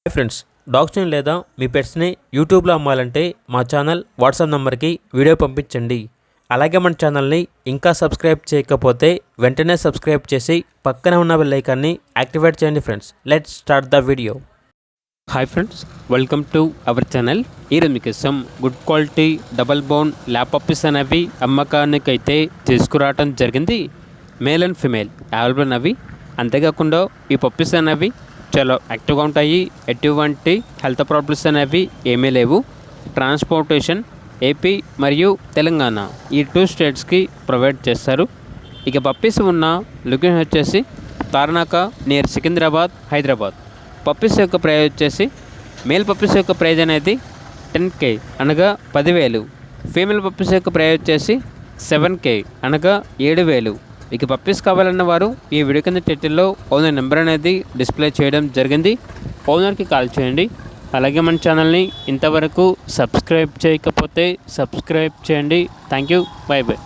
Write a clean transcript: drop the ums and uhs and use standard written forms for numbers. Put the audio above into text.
Hi friends, డాగ్స్ని లేదా మీ పెట్స్ని యూట్యూబ్లో అమ్మాలంటే మా ఛానల్ వాట్సాప్ నెంబర్కి వీడియో పంపించండి. అలాగే మన ఛానల్ని ఇంకా సబ్స్క్రైబ్ చేయకపోతే వెంటనే సబ్స్క్రైబ్ చేసి పక్కనే ఉన్న బెల్ ఐకాన్ని యాక్టివేట్ చేయండి. Friends, let's start the video. Hi friends, welcome to our channel. ఈరోజు మీకోసం good quality double bone lap puppies అనేవి అమ్మకానికైతే తీసుకురావడం జరిగింది. మేల్ అండ్ ఫిమేల్ అవైలబుల్ అవి. అంతేకాకుండా ఈ పప్పీస్ అనేవి చాలా యాక్టివ్గా ఉంటాయి. ఎటువంటి హెల్త్ ప్రాబ్లమ్స్ అనేవి ఏమీ లేవు. ట్రాన్స్పోర్టేషన్ ఏపీ మరియు తెలంగాణ ఈ 2 స్టేట్స్కి ప్రొవైడ్ చేస్తారు. ఇక పప్పీస్ ఉన్న లొకేషన్ వచ్చేసి తార్నాక నియర్ సికింద్రాబాద్, హైదరాబాద్. పప్పీస్ యొక్క ప్రైజ్ వచ్చేసి మేల్ పప్పీస్ యొక్క ప్రైజ్ అనేది 10K అనగా 10,000. ఫీమేల్ పప్పీస్ యొక్క ప్రైజ్ వచ్చేసి 7K అనగా 7,000. ఇక పప్పీస్ కావాలన్న వారు ఈ వీడియో కింద టైటిల్లో ఓనర్ నెంబర్ అనేది డిస్ప్లే చేయడం జరిగింది. ఓనర్కి కాల్ చేయండి. అలాగే మన ఛానల్ని ఇంతవరకు సబ్స్క్రైబ్ చేయకపోతే సబ్స్క్రైబ్ చేయండి. Thank you. By by.